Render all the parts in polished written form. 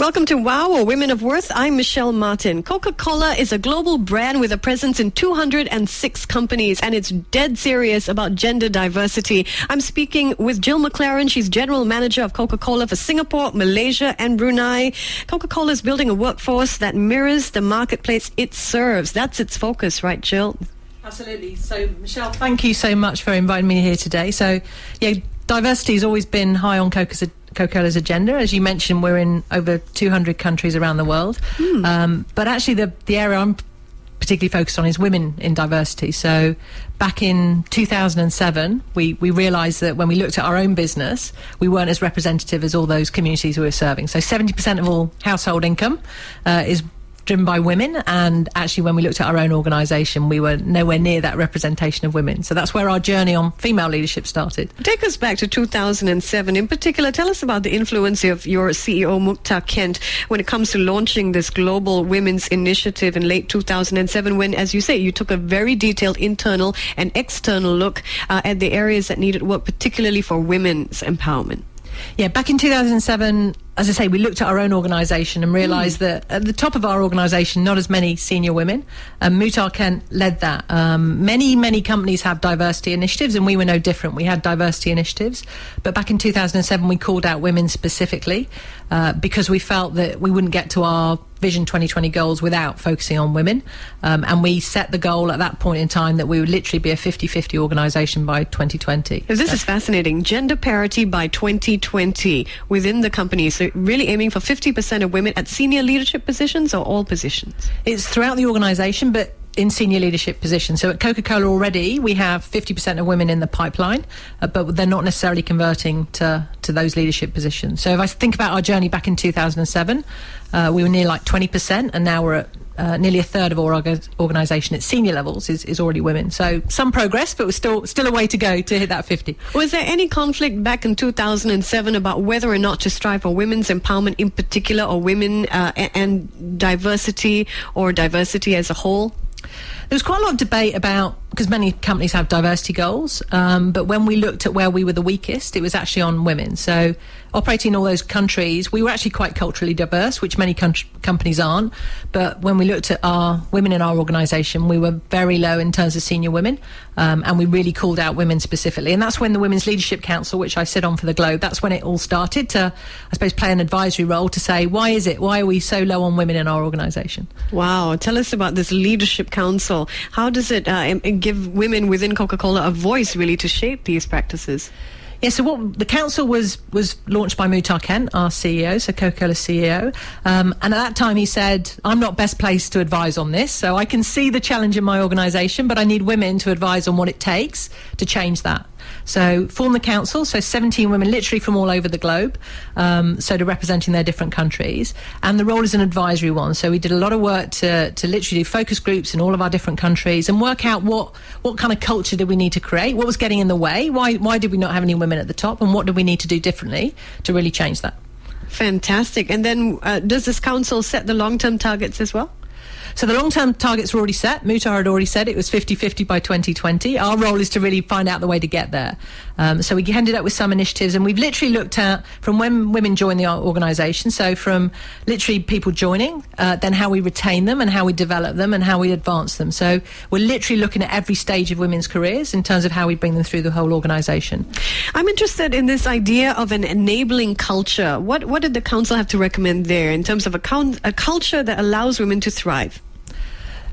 Welcome to Wow, or Women of Worth. I'm Michelle Martin. Coca-Cola is a global brand with a presence in 206 companies, and it's dead serious about gender diversity. I'm speaking with Gill McClaren. She's General Manager of Coca-Cola for Singapore, Malaysia, and Brunei. Coca-Cola is building a workforce that mirrors the marketplace it serves. That's its focus, right, Gill? Absolutely. So, Michelle, thank you so much for inviting me here today. So, yeah, diversity has always been high on Coca-Cola's agenda. As you mentioned, we're in over 200 countries around the world. But actually, the area I'm particularly focused on is women in diversity. So back in 2007, we realised that when we looked at our own business, we weren't as representative as all those communities we were serving. So 70% of all household income is driven by women, and actually when we looked at our own organisation, we were nowhere near that representation of women. So that's where our journey on female leadership started. Take us back to 2007. In particular, tell us about the influence of your CEO, Mukhtar Kent, when it comes to launching this global women's initiative in late 2007, when, as you say, you took a very detailed internal and external look at the areas that needed work, particularly for women's empowerment. Yeah, back in 2007, as I say, we looked at our own organisation and realised that at the top of our organisation, not as many senior women. Mukhtar Kent led that. Many companies have diversity initiatives, and we were no different. We had diversity initiatives. But back in 2007, we called out women specifically because we felt that we wouldn't get to our Vision 2020 goals without focusing on women. And we set the goal at that point in time that we would literally be a 50-50 organisation by 2020. This is fascinating. Gender parity by 2020 within the company. So really aiming for 50% of women at senior leadership positions, or all positions? It's throughout the organisation, but in senior leadership positions. So at Coca-Cola already, we have 50% of women in the pipeline, but they're not necessarily converting to those leadership positions. So if I think about our journey back in 2007, we were near like 20%, and now we're at nearly a third of our organisation at senior levels is already women. So some progress, but we're still a way to go to hit that 50. Was there any conflict back in 2007 about whether or not to strive for women's empowerment in particular, or women and diversity, or diversity as a whole? There was quite a lot of debate about, because many companies have diversity goals, but when we looked at where we were the weakest, it was actually on women. So operating in all those countries, we were actually quite culturally diverse, which many companies aren't. But when we looked at our women in our organisation, we were very low in terms of senior women, and we really called out women specifically. And that's when the Women's Leadership Council, which I sit on for the Globe, that's when it all started to, I suppose, play an advisory role to say, why are we so low on women in our organisation? Wow. Tell us about this Leadership Council. How does it give women within Coca-Cola a voice, really, to shape these practices? Yeah, so what the council was launched by Mukhtar Kent, our CEO, so Coca-Cola CEO, and at that time he said, I'm not best placed to advise on this, so I can see the challenge in my organisation, but I need women to advise on what it takes to change that. So form the council, so 17 women literally from all over the globe, so to representing their different countries, and the role is an advisory one. So we did a lot of work to literally do focus groups in all of our different countries and work out what kind of culture did we need to create, what was getting in the way, why did we not have any women at the top, and what do we need to do differently to really change that. Fantastic. And then does this council set the long-term targets as well? So the long-term targets were already set. Mukhtar had already said it was 50-50 by 2020. Our role is to really find out the way to get there. So we ended up with some initiatives, and we've literally looked at from when women join the organisation, so from literally people joining, then how we retain them and how we develop them and how we advance them. So we're literally looking at every stage of women's careers in terms of how we bring them through the whole organisation. I'm interested in this idea of an enabling culture. What did the council have to recommend there in terms of a culture that allows women to thrive?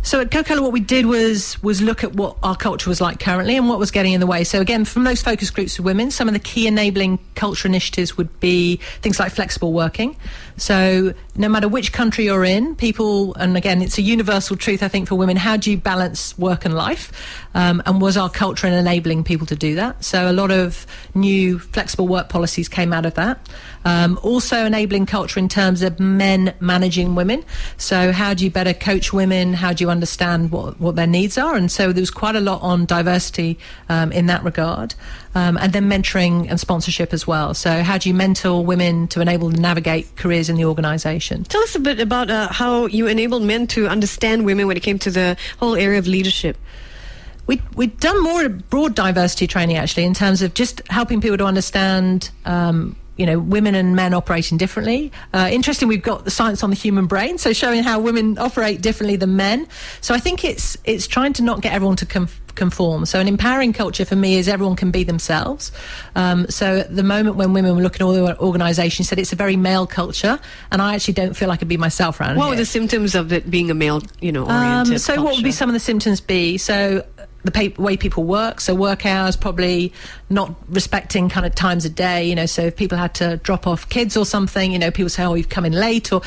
So at Coca-Cola, what we did was look at what our culture was like currently and what was getting in the way. So again, from those focus groups of women, some of the key enabling culture initiatives would be things like flexible working. So no matter which country you're in, people, and again, it's a universal truth, I think, for women, how do you balance work and life? And was our culture in enabling people to do that? So a lot of new flexible work policies came out of that. Also enabling culture in terms of men managing women. So how do you better coach women? How do you understand what their needs are? And so there was quite a lot on diversity in that regard. And then mentoring and sponsorship as well. So how do you mentor women to enable them to navigate careers in the organisation? Tell us a bit about how you enabled men to understand women when it came to the whole area of leadership. We've done more broad diversity training, actually, in terms of just helping people to understand women and men operating differently. Interesting, we've got the science on the human brain, so showing how women operate differently than men. So I think it's trying to not get everyone to conform. So an empowering culture for me is everyone can be themselves. So at the moment when women were looking at all the organisations, said it's a very male culture, and I actually don't feel I could be myself around What here. were the symptoms of it being a male, oriented So culture? what would be some of the symptoms be? So the way people work, so work hours, probably not respecting kind of times a day, so if people had to drop off kids or something, people say, oh, you've come in late, or,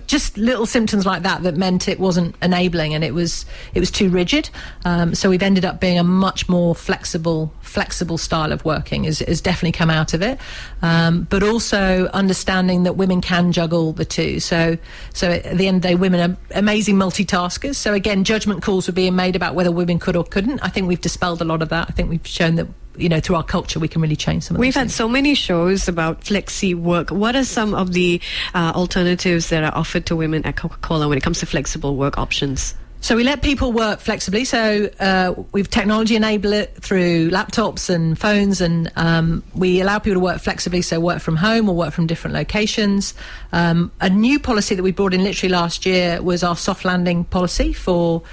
just little symptoms like that meant it wasn't enabling, and it was too rigid. So we've ended up being a much more flexible style of working has definitely come out of it. But also understanding that women can juggle the two. So at the end of the day, women are amazing multitaskers. So again, judgment calls were being made about whether women could or couldn't. I think we've dispelled a lot of that. I think we've shown that, through our culture, we can really change some of We've those had things. so many shows about flexi work. What are some of the alternatives that are offered to women at Coca-Cola when it comes to flexible work options? So we let people work flexibly. So we've technology enable it through laptops and phones, and we allow people to work flexibly, so work from home or work from different locations. A new policy that we brought in literally last year was our soft landing policy for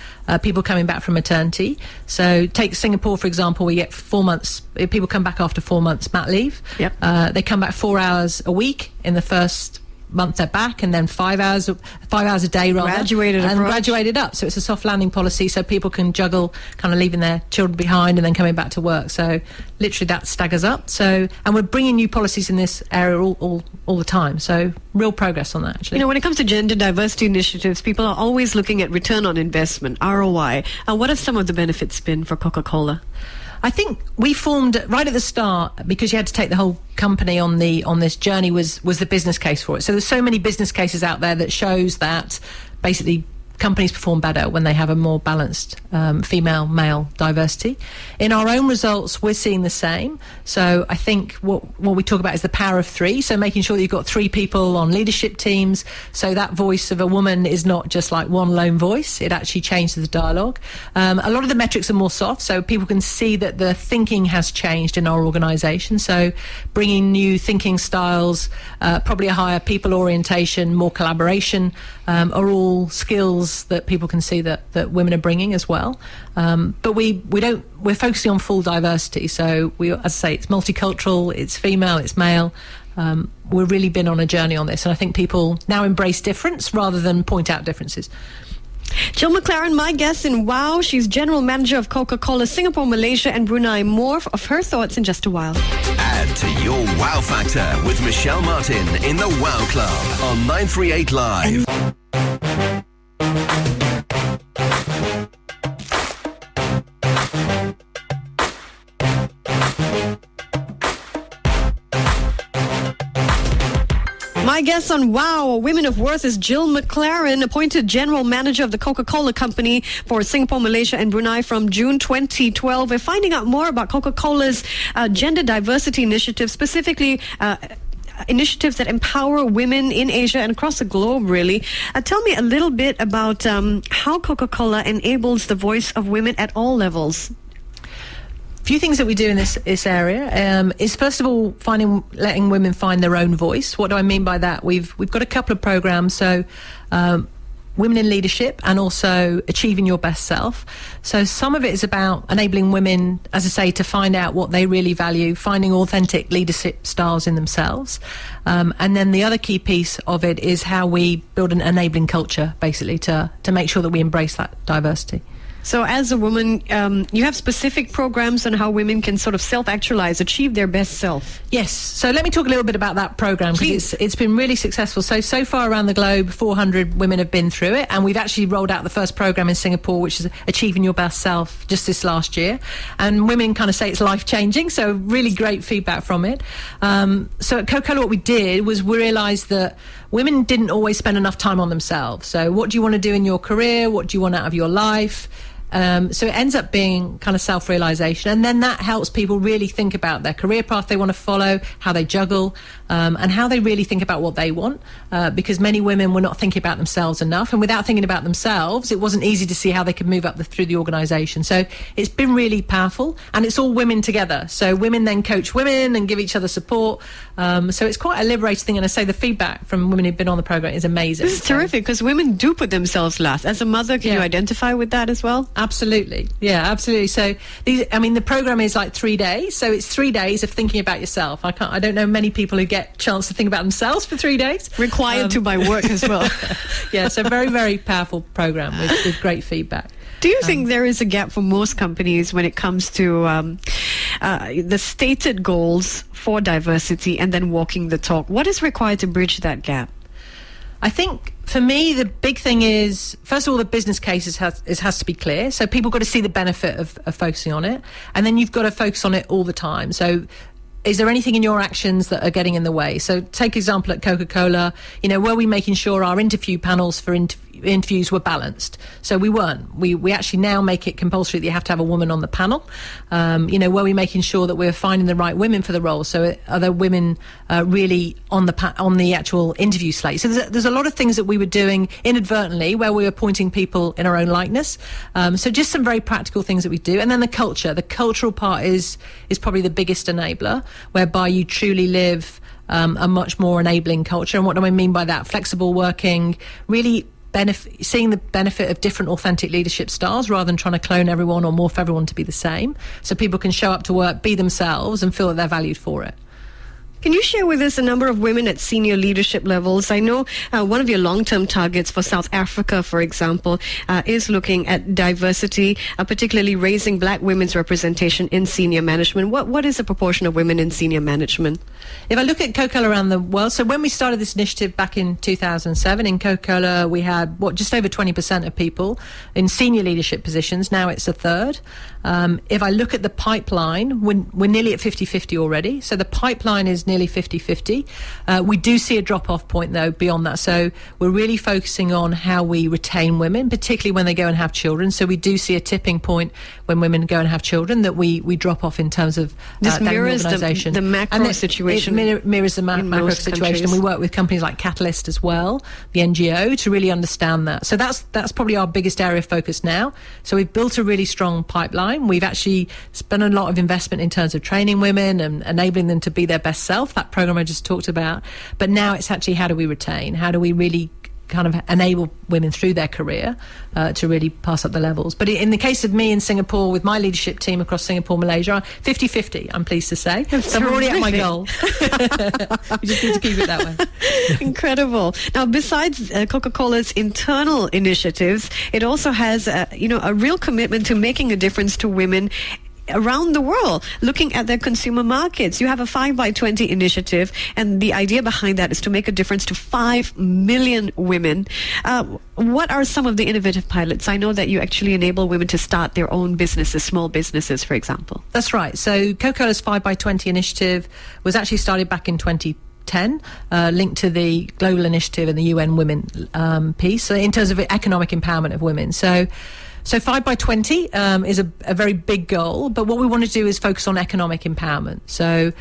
people coming back from maternity. So take Singapore, for example, we get 4 months, people come back after 4 months mat leave. Yep. They come back 4 hours a week in the first month they're back, and then 5 hours a day rather, graduated up. So it's a soft landing policy, so people can juggle kind of leaving their children behind and then coming back to work. So literally that staggers up. So, and we're bringing new policies in this area all the time. So real progress on that, actually. When it comes to gender diversity initiatives, people are always looking at return on investment, ROI. What have some of the benefits been for Coca-Cola? I think we formed right at the start, because you had to take the whole company on this journey, was the business case for it. So there's so many business cases out there that shows that basically companies perform better when they have a more balanced female-male diversity. In our own results, we're seeing the same. So I think what we talk about is the power of three. So making sure that you've got three people on leadership teams, so that voice of a woman is not just like one lone voice. It actually changes the dialogue. A lot of the metrics are more soft, so people can see that the thinking has changed in our organisation. So bringing new thinking styles, probably a higher people orientation, more collaboration, are all skills that people can see that women are bringing as well. But we're focusing on full diversity. So as I say, it's multicultural, it's female, it's male. We've really been on a journey on this, and I think people now embrace difference rather than point out differences. Gill McClaren, my guest in WOW. She's General Manager of Coca-Cola Singapore, Malaysia and Brunei. More of her thoughts in just a while. Add to your WOW factor with Michelle Martin in the WOW Club on 938 Live. My guest on WOW, Women of Worth, is Gill McClaren, appointed General Manager of the Coca-Cola Company for Singapore, Malaysia and Brunei from June 2012. We're finding out more about Coca-Cola's gender diversity initiative, specifically initiatives that empower women in Asia and across the globe, really. Tell me a little bit about how Coca-Cola enables the voice of women at all levels. A few things that we do in this area is, first of all, letting women find their own voice. What do I mean by that? We've got a couple of programs, so women in leadership and also achieving your best self. So some of it is about enabling women, as I say, to find out what they really value, finding authentic leadership styles in themselves. And then the other key piece of it is how we build an enabling culture, basically, to make sure that we embrace that diversity. So as a woman, you have specific programs on how women can sort of self-actualize, achieve their best self. Yes. So let me talk a little bit about that program, because it's been really successful. So far around the globe, 400 women have been through it, and we've actually rolled out the first program in Singapore, which is Achieving Your Best Self, just this last year. And women kind of say it's life-changing, so really great feedback from it. So at Coca-Cola, what we did was we realised that women didn't always spend enough time on themselves. So what do you want to do in your career? What do you want out of your life? So it ends up being kind of self-realization, and then that helps people really think about their career path they want to follow, how they juggle, and how they really think about what they want, because many women were not thinking about themselves enough, and without thinking about themselves, it wasn't easy to see how they could move up through the organisation. So it's been really powerful, and it's all women together. So women then coach women and give each other support. So it's quite a liberating thing, and I say the feedback from women who've been on the programme is amazing. This is terrific, because women do put themselves last. As a mother, can you identify with that as well? Absolutely. Yeah, absolutely. So the programme is like 3 days. So it's 3 days of thinking about yourself. I don't know many people who get a chance to think about themselves for 3 days. Required to by work as well. Yeah, so very, very powerful programme with great feedback. Do you think there is a gap for most companies when it comes to the stated goals for diversity and then walking the talk? What is required to bridge that gap? I think for me, the big thing is, first of all, the business case has to be clear. So people got to see the benefit of focusing on it. And then you've got to focus on it all the time. So is there anything in your actions that are getting in the way? So take example at Coca-Cola, were we making sure our interview panels for interviews were balanced? So we weren't. We actually now make it compulsory that you have to have a woman on the panel. Were we making sure that we're finding the right women for the role? So are there women really on the actual interview slate? So there's a lot of things that we were doing inadvertently where we were appointing people in our own likeness. So just some very practical things that we do. And then the cultural part is probably the biggest enabler, whereby you truly live a much more enabling culture. And what do I mean by that? Flexible working, really seeing the benefit of different authentic leadership styles rather than trying to clone everyone or morph everyone to be the same, so people can show up to work, be themselves, and feel that they're valued for it. Can you share with us a number of women at senior leadership levels? I know one of your long-term targets for South Africa, for example, is looking at diversity, particularly raising black women's representation in senior management. What is the proportion of women in senior management? If I look at Coca-Cola around the world, so when we started this initiative back in 2007, in Coca-Cola we had just over 20% of people in senior leadership positions. Now it's a third. If I look at the pipeline, we're nearly at 50-50 already. So the pipeline is nearly 50-50. We do see a drop-off point, though, beyond that. So we're really focusing on how we retain women, particularly when they go and have children. So we do see a tipping point when women go and have children that we drop off in terms of this mirrors organisation. The macro situation. It mirrors the macro situation. Countries. And we work with companies like Catalyst as well, the NGO, to really understand that. So that's probably our biggest area of focus now. So we've built a really strong pipeline. We've actually spent a lot of investment in terms of training women and enabling them to be their best self, that program I just talked about. But now it's actually, how do we retain? How do we really kind of enable women through their career to really pass up the levels? But in the case of me in Singapore, with my leadership team across Singapore, Malaysia, 50-50, I'm pleased to say. So I'm already at my goal. We just need to keep it that way. Incredible. Now, besides Coca-Cola's internal initiatives, it also has a real commitment to making a difference to women around the world, looking at their consumer markets. You have a 5x20 initiative, and the idea behind that is to make a difference to 5 million women. What are some of the innovative pilots? I know that you actually enable women to start their own businesses, small businesses, for example. That's right. So Coca-Cola's 5x20 initiative was actually started back in 2010, linked to the global initiative and the UN Women piece, so in terms of economic empowerment of women. So 5x20 is a very big goal, but what we want to do is focus on economic empowerment. So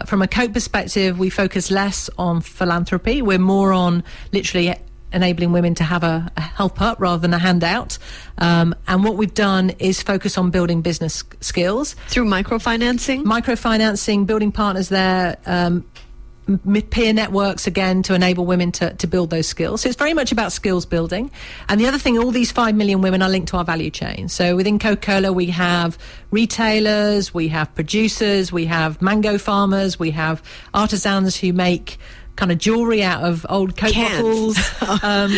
from a Coke perspective, we focus less on philanthropy. We're more on literally enabling women to have a help up rather than a handout. And what we've done is focus on building business skills. Through microfinancing, building partners there, peer networks, again, to enable women to build those skills. So it's very much about skills building. And the other thing, all these 5 million women are linked to our value chain. So within Coca-Cola, we have retailers, we have producers, we have mango farmers, we have artisans who make kind of jewelry out of old Coke bottles.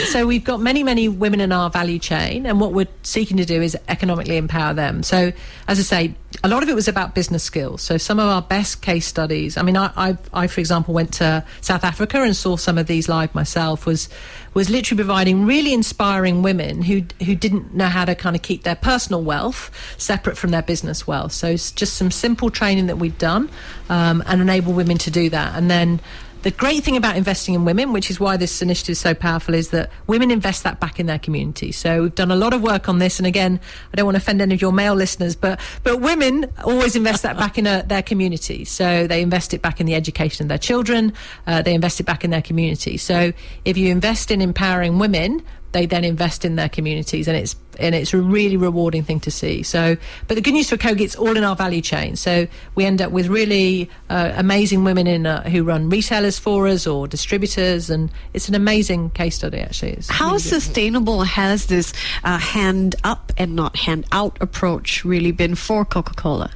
So we've got many, many women in our value chain, and what we're seeking to do is economically empower them. So, as I say, a lot of it was about business skills. So some of our best case studies, I mean, I for example, went to South Africa and saw some of these live myself, was literally providing really inspiring women who didn't know how to kind of keep their personal wealth separate from their business wealth. So it's just some simple training that we've done and enable women to do that. And then the great thing about investing in women, which is why this initiative is so powerful, is that women invest that back in their community. So we've done a lot of work on this, and again, I don't want to offend any of your male listeners, but women always invest that back in their community. So they invest it back in the education of their children, they invest it back in their community. So if you invest in empowering women, they then invest in their communities, and it's a really rewarding thing to see. So, but the good news for Coke, it's all in our value chain. So we end up with really amazing women who run retailers for us or distributors, and it's an amazing case study, actually. It's How really sustainable has this hand up and not hand out approach really been for Coca-Cola?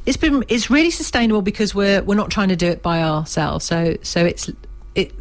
It's really sustainable because we're not trying to do it by ourselves. So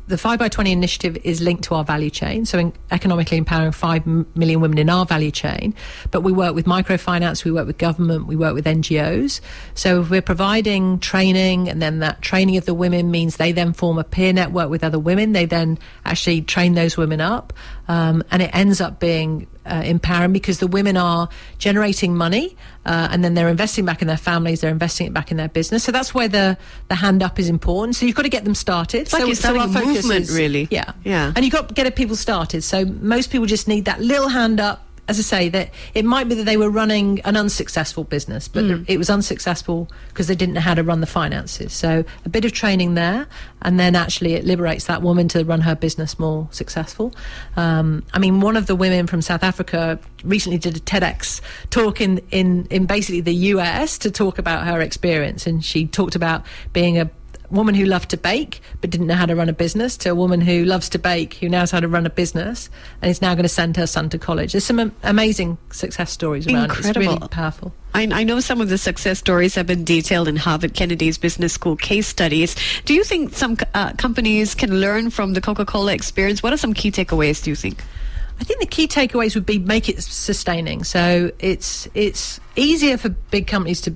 the 5x20 initiative is linked to our value chain, so economically empowering 5 million women in our value chain. But we work with microfinance, we work with government, we work with NGOs. So if we're providing training, and then that training of the women means they then form a peer network with other women, they then actually train those women up, and it ends up being empowering because the women are generating money, and then they're investing back in their families, they're investing it back in their business. So that's where the hand up is important. So you've got to get them started. It's like you're starting a movement, really. Yeah. Yeah. And you've got to get people started. So most people just need that little hand up. As I say, that it might be that they were running an unsuccessful business, but it was unsuccessful because they didn't know how to run the finances. So a bit of training there, and then actually it liberates that woman to run her business more successful. I mean, one of the women from South Africa recently did a TEDx talk in basically the US to talk about her experience, and she talked about being a woman who loved to bake but didn't know how to run a business, to a woman who loves to bake who knows how to run a business and is now going to send her son to college. There's some amazing success stories around. Incredible. It's really powerful. I know some of the success stories have been detailed in Harvard Kennedy's Business School case studies. Do you think some companies can learn from the Coca-Cola experience? What are some key takeaways, do you think? I think the key takeaways would be make it sustaining. So it's easier for big companies to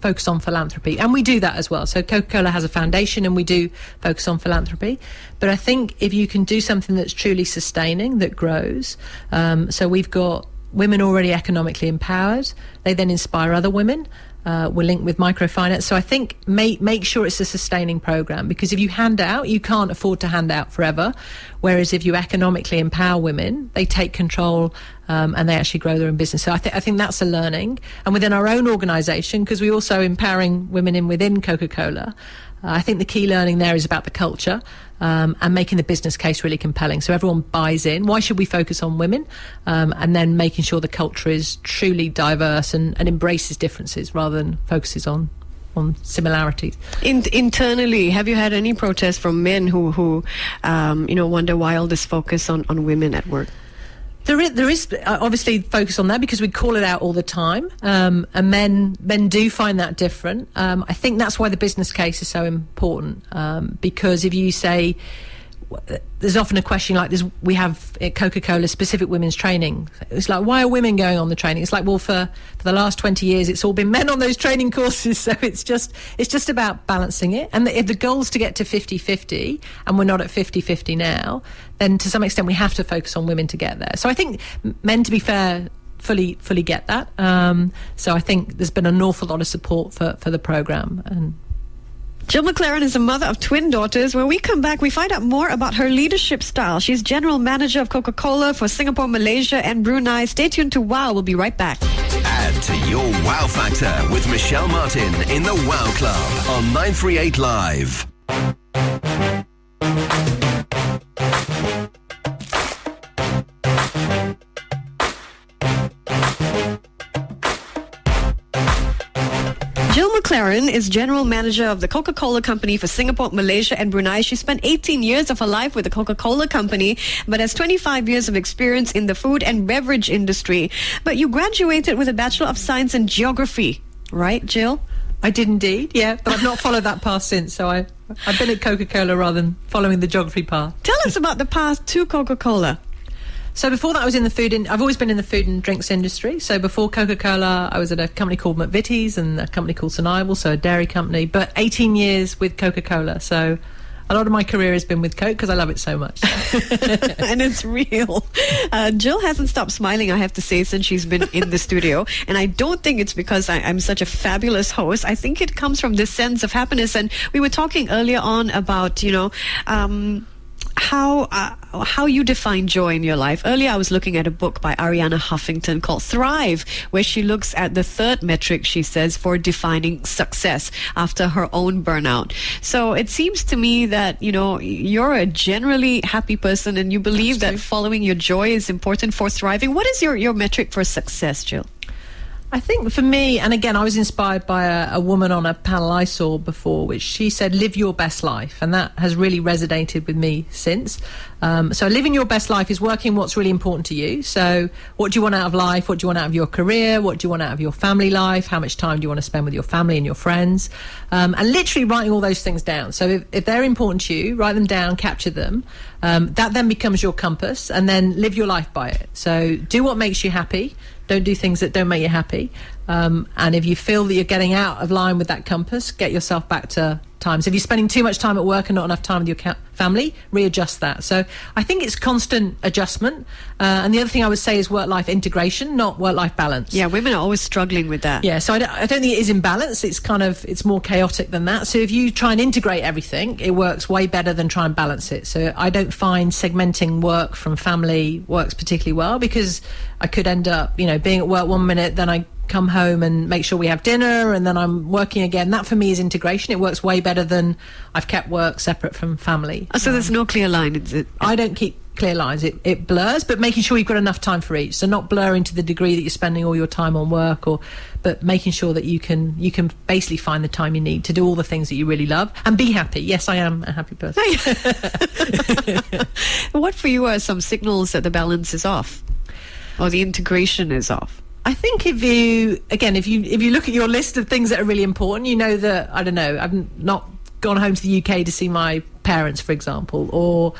focus on philanthropy, and we do that as well. So Coca-Cola has a foundation and we do focus on philanthropy, but I think if you can do something that's truly sustaining, that grows, so we've got women already economically empowered, they then inspire other women. We're linked with microfinance. So I think make sure it's a sustaining program, because if you hand out, you can't afford to hand out forever. Whereas if you economically empower women, they take control, and they actually grow their own business. So I think that's a learning. And within our own organisation, because we're also empowering women within Coca-Cola, I think the key learning there is about the culture, and making the business case really compelling, so everyone buys in. Why should we focus on women? And then making sure the culture is truly diverse and embraces differences rather than focuses on similarities. Internally, have you had any protests from men who wonder why all this focus on women at work? There is obviously focus on that because we call it out all the time, and men do find that different. I think that's why the business case is so important, because if you say, there's often a question like this, we have at Coca-Cola specific women's training. It's like, why are women going on the training? It's like, well, for the last 20 years, it's all been men on those training courses. So it's just about balancing it. And if the goal is to get to 50-50, and we're not at 50-50 now, then to some extent we have to focus on women to get there. So I think men, to be fair, fully get that. So I think there's been an awful lot of support for the programme. And Gill McClaren is a mother of twin daughters. When we come back, we find out more about her leadership style. She's general manager of Coca-Cola for Singapore, Malaysia, and Brunei. Stay tuned to WOW. We'll be right back. Add to your wow factor with Michelle Martin in the Wow Club on 938 Live. Gill McClaren is general manager of the Coca-Cola company for Singapore, Malaysia, and Brunei. She spent 18 years of her life with the Coca-Cola company, but has 25 years of experience in the food and beverage industry. But you graduated with a Bachelor of Science in Geography, right, Gill? I did indeed, yeah, but I've not followed that path since. So I've been at Coca-Cola rather than following the geography path. Tell us about the path to Coca-Cola. So before that, I was in I've always been in the food and drinks industry. So before Coca-Cola, I was at a company called McVitie's and a company called Sonival, so a dairy company, but 18 years with Coca-Cola. So a lot of my career has been with Coke because I love it so much. And it's real. Jill hasn't stopped smiling, I have to say, since she's been in the studio. And I don't think it's because I'm such a fabulous host. I think it comes from this sense of happiness. And we were talking earlier on about, how you define joy in your life. Earlier, I was looking at a book by Arianna Huffington called Thrive, where she looks at the third metric, she says, for defining success after her own burnout. So it seems to me that, you're a generally happy person and you believe that following your joy is important for thriving. What is your metric for success, Jill? I think for me, and again, I was inspired by a woman on a panel I saw before, which she said, live your best life. And that has really resonated with me since. So living your best life is working what's really important to you. So what do you want out of life? What do you want out of your career? What do you want out of your family life? How much time do you want to spend with your family and your friends? And literally writing all those things down. So if they're important to you, write them down, capture them. That then becomes your compass, and then live your life by it. So do what makes you happy. Don't do things that don't make you happy. And if you feel that you're getting out of line with that compass, get yourself back to times. If you're spending too much time at work and not enough time with your family, readjust that. So I think it's constant adjustment. And the other thing I would say is work-life integration, not work-life balance. Yeah, women are always struggling with that. Yeah, so I don't think it is imbalance. It's more chaotic than that. So if you try and integrate everything, it works way better than try and balance it. So I don't find segmenting work from family works particularly well, because I could end up, being at work one minute, then I come home and make sure we have dinner, and then I'm working again. That for me is integration. It works way better than I've kept work separate from family. So there's no clear line, is it? I don't keep clear lines. It blurs, but making sure you've got enough time for each. So not blurring to the degree that you're spending all your time on work, but making sure that you can basically find the time you need to do all the things that you really love and be happy. Yes, I am a happy person. What for you are some signals that the balance is off or the integration is off? I think if you look at your list of things that are really important, you know that, I don't know, I've not gone home to the UK to see my parents, for example, or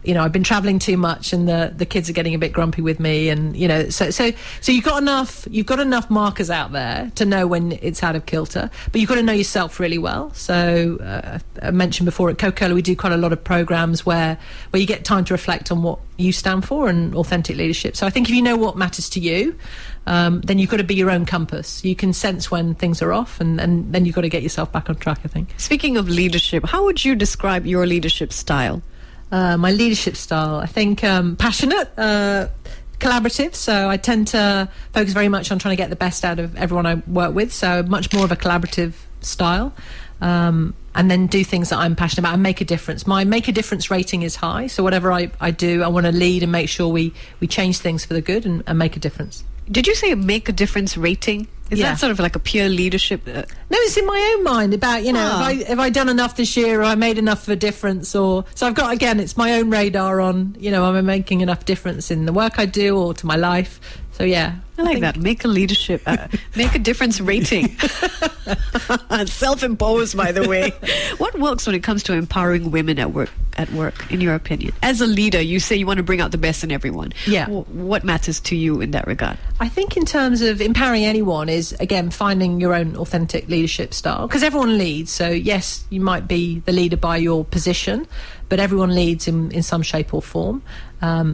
I've been traveling too much and the kids are getting a bit grumpy with me, and so you've got enough markers out there to know when it's out of kilter, but you've got to know yourself really well. So I mentioned before, at Coca-Cola we do quite a lot of programs where you get time to reflect on what you stand for and authentic leadership. So I think if you know what matters to you, then you've got to be your own compass. You can sense when things are off, and then you've got to get yourself back on track, I think. Speaking of leadership, how would you describe your leadership style? My leadership style, I think, passionate, collaborative. So I tend to focus very much on trying to get the best out of everyone I work with. So much more of a collaborative style. And then do things that I'm passionate about and make a difference. My make a difference rating is high. So whatever I do, I want to lead and make sure we change things for the good and make a difference. Did you say make a difference rating? Is that sort of like a peer leadership? No, it's in my own mind about, have I done enough this year, or I made enough of a difference, so I've got, again, it's my own radar on, am I making enough difference in the work I do or to my life? So yeah. I like that. Make a leadership, make a difference rating. Self-imposed, by the way. What works when it comes to empowering women at work, in your opinion? As a leader, you say you want to bring out the best in everyone. Yeah. What matters to you in that regard? I think in terms of empowering anyone is, again, finding your own authentic leadership style. Because everyone leads. So yes, you might be the leader by your position, but everyone leads in some shape or form.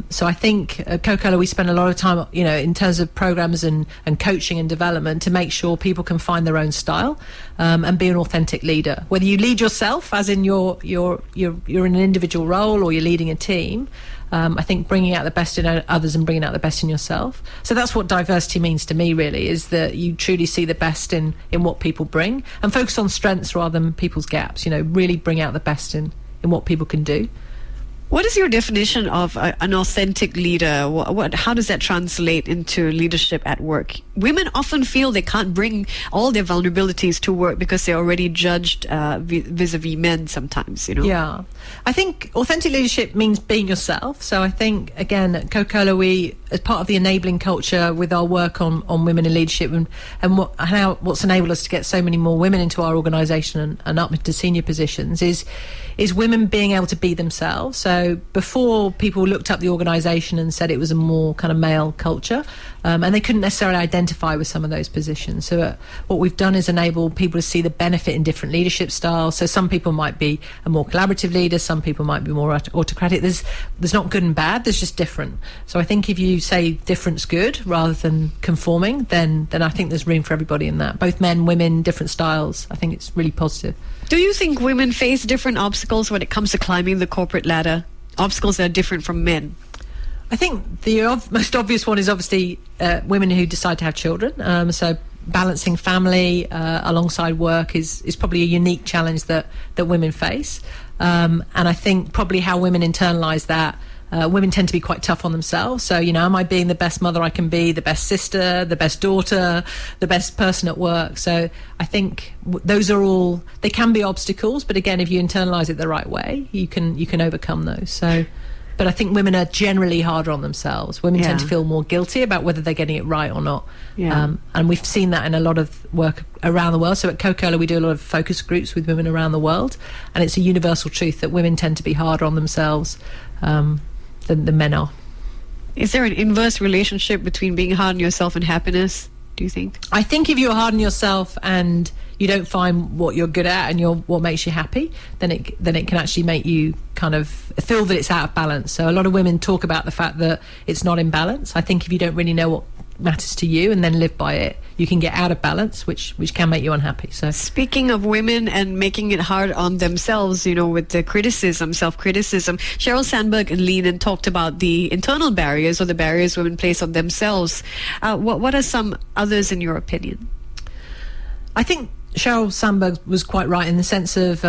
So I think at Coca-Cola we spend a lot of time, in terms of programs and coaching and development, to make sure people can find their own style and be an authentic leader. Whether you lead yourself, as in you're in an individual role, or you're leading a team, I think bringing out the best in others and bringing out the best in yourself. So that's what diversity means to me, really, is that you truly see the best in what people bring and focus on strengths rather than people's gaps. Really bring out the best in what people can do. What is your definition of an authentic leader? How does that translate into leadership at work? Women often feel they can't bring all their vulnerabilities to work because they're already judged vis-a-vis men sometimes, Yeah. I think authentic leadership means being yourself. So I think, again, at Coca-Cola, we, as part of the enabling culture with our work on women in leadership and what's enabled us to get so many more women into our organisation and up into senior positions is women being able to be themselves. So So before, people looked up the organisation and said it was a more kind of male culture, and they couldn't necessarily identify with some of those positions. So what we've done is enable people to see the benefit in different leadership styles. So some people might be a more collaborative leader, some people might be more autocratic. There's not good and bad, there's just different. So I think if you say different's good rather than conforming, then I think there's room for everybody in that. Both men, women, different styles. I think it's really positive. Do you think women face different obstacles when it comes to climbing the corporate ladder? Obstacles that are different from men? I think the most obvious one is obviously women who decide to have children. So balancing family alongside work is probably a unique challenge that women face. And I think probably how women internalise that, women tend to be quite tough on themselves. So, am I being the best mother I can be, the best sister, the best daughter, the best person at work? So I think those are all, they can be obstacles, but again, if you internalise it the right way, you can overcome those. So, but I think women are generally harder on themselves. Women tend to feel more guilty about whether they're getting it right or not. And we've seen that in a lot of work around the world. So at Coca-Cola, we do a lot of focus groups with women around the world, and it's a universal truth that women tend to be harder on themselves than the men are. Is there an inverse relationship between being hard on yourself and happiness, do you think? I think if you're hard on yourself and you don't find what you're good at and what makes you happy, then it can actually make you kind of feel that it's out of balance. So a lot of women talk about the fact that it's not in balance. I think if you don't really know what matters to you and then live by it, you can get out of balance, which can make you unhappy. So speaking of women and making it hard on themselves, with the self-criticism, Sheryl Sandberg and Lean talked about the internal barriers or the barriers women place on themselves. What are some others in your opinion? I think Sheryl Sandberg was quite right in the sense of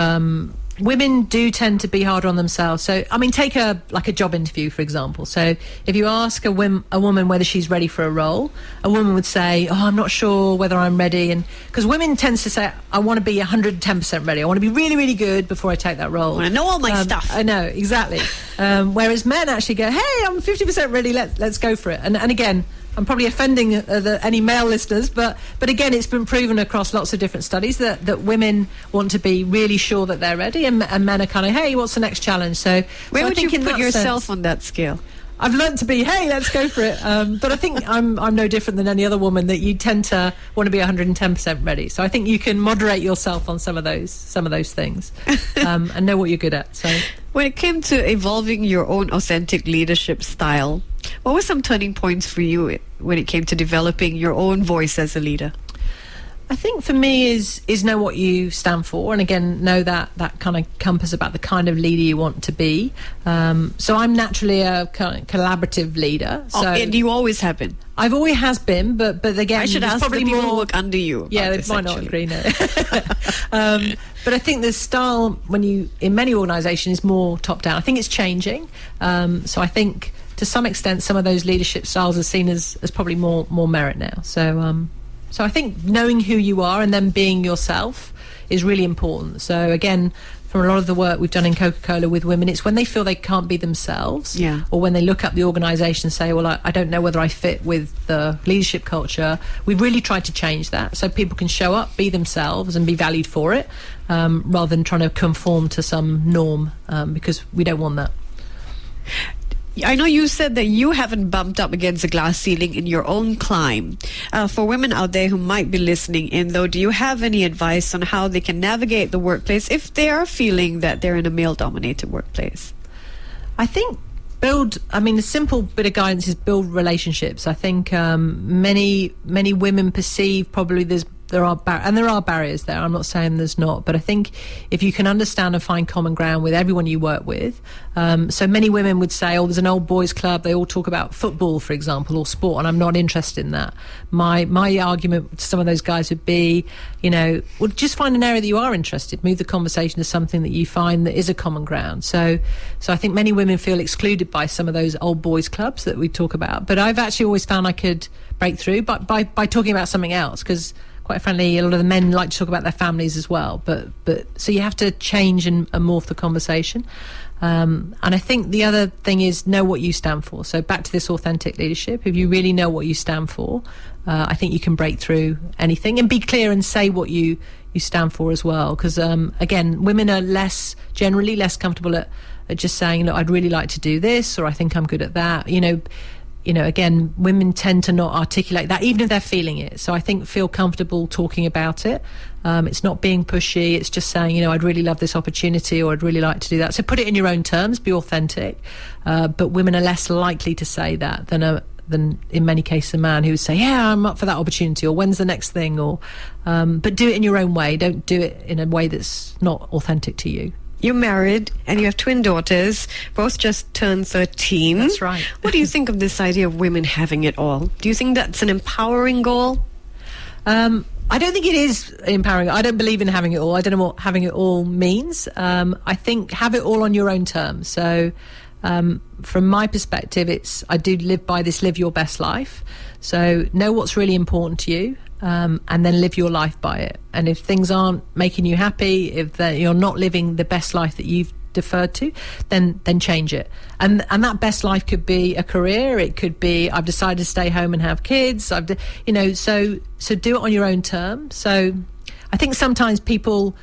women do tend to be harder on themselves. So, take a job interview, for example. So if you ask a woman whether she's ready for a role, a woman would say, I'm not sure whether I'm ready. And because women tend to say, I want to be 110% ready. I want to be really, really good before I take that role. I want to know all my stuff. I know, exactly. Whereas men actually go, hey, I'm 50% ready, let's go for it. And again, I'm probably offending any male listeners, but again, it's been proven across lots of different studies that women want to be really sure that they're ready, and men are kind of, hey, what's the next challenge? So where would you put yourself sense, on that scale? I've learned to be, hey, let's go for it. But I think I'm no different than any other woman, that you tend to want to be 110% ready. So I think you can moderate yourself on some of those things, and know what you're good at. So when it came to evolving your own authentic leadership style, what were some turning points for you when it came to developing your own voice as a leader? I think for me is know what you stand for, and again, know that kind of compass about the kind of leader you want to be. So I'm naturally a kind of collaborative leader. So and you always have been. I've always has been, but again, I should ask probably the people more who work under you. Yeah, they might not agree. No. But I think the style in many organisations is more top down. I think it's changing. So I think to some extent, some of those leadership styles are seen as probably more merit now. So I think knowing who you are and then being yourself is really important. So again, from a lot of the work we've done in Coca-Cola with women, it's when they feel they can't be themselves, or when they look up the organisation and say, well, I don't know whether I fit with the leadership culture. We've really tried to change that so people can show up, be themselves and be valued for it, rather than trying to conform to some norm, because we don't want that. I know you said that you haven't bumped up against a glass ceiling in your own climb. For women out there who might be listening in, though, do you have any advice on how they can navigate the workplace if they are feeling that they're in a male-dominated workplace? I think a simple bit of guidance is build relationships. I think many women perceive probably there are barriers there. I'm not saying there's not, but I think if you can understand and find common ground with everyone you work with, so many women would say, there's an old boys club, they all talk about football, for example, or sport, and I'm not interested in that. My argument to some of those guys would be, just find an area that you are interested, move the conversation to something that you find that is a common ground. So I think many women feel excluded by some of those old boys clubs that we talk about, but I've actually always found I could break through by talking about something else, because quite quite frankly, a lot of the men like to talk about their families as well. But so you have to change and morph the conversation. And I think the other thing is know what you stand for. So back to this authentic leadership. If you really know what you stand for, I think you can break through anything and be clear and say what you stand for as well. Because again, women are generally less comfortable at just saying, look, I'd really like to do this, or I think I'm good at that. Again, women tend to not articulate that, even if they're feeling it. So I think feel comfortable talking about it. It's not being pushy. It's just saying, I'd really love this opportunity, or I'd really like to do that. So put it in your own terms, be authentic. But women are less likely to say that than in many cases a man who would say, yeah, I'm up for that opportunity, or when's the next thing, or but do it in your own way. Don't do it in a way that's not authentic to you. You're married and you have twin daughters, both just turned 13. That's right. What do you think of this idea of women having it all? Do you think that's an empowering goal? I don't think it is empowering. I don't believe in having it all. I don't know what having it all means. I think have it all on your own terms. So from my perspective, I do live by this live your best life. So know what's really important to you. And then live your life by it. And if things aren't making you happy, if you're not living the best life that you've deferred to, then change it. And that best life could be a career. It could be I've decided to stay home and have kids. So do it on your own terms. So I think sometimes people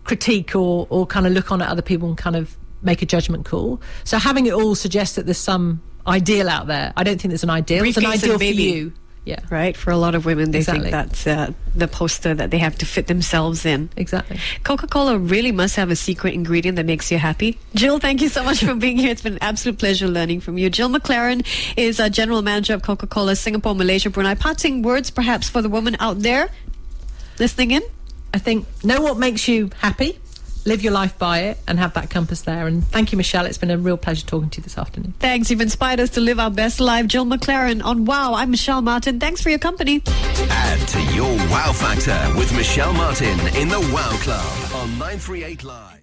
critique or kind of look on at other people and kind of make a judgment call. So having it all suggests that there's some ideal out there. I don't think there's an ideal. It's an ideal for you. Yeah. Right? For a lot of women, they Exactly. think that's the poster that they have to fit themselves in. Exactly. Coca-Cola really must have a secret ingredient that makes you happy. Jill, thank you so much for being here. It's been an absolute pleasure learning from you. Jill McClaren is a general manager of Coca-Cola Singapore, Malaysia, Brunei. Parting words perhaps for the woman out there listening in? I think know what makes you happy, live your life by it, and have that compass there. And thank you, Michelle. It's been a real pleasure talking to you this afternoon. Thanks. You've inspired us to live our best life. Jill McClaren on Wow. I'm Michelle Martin. Thanks for your company. Add to your wow factor with Michelle Martin in the Wow Club on 938 Live.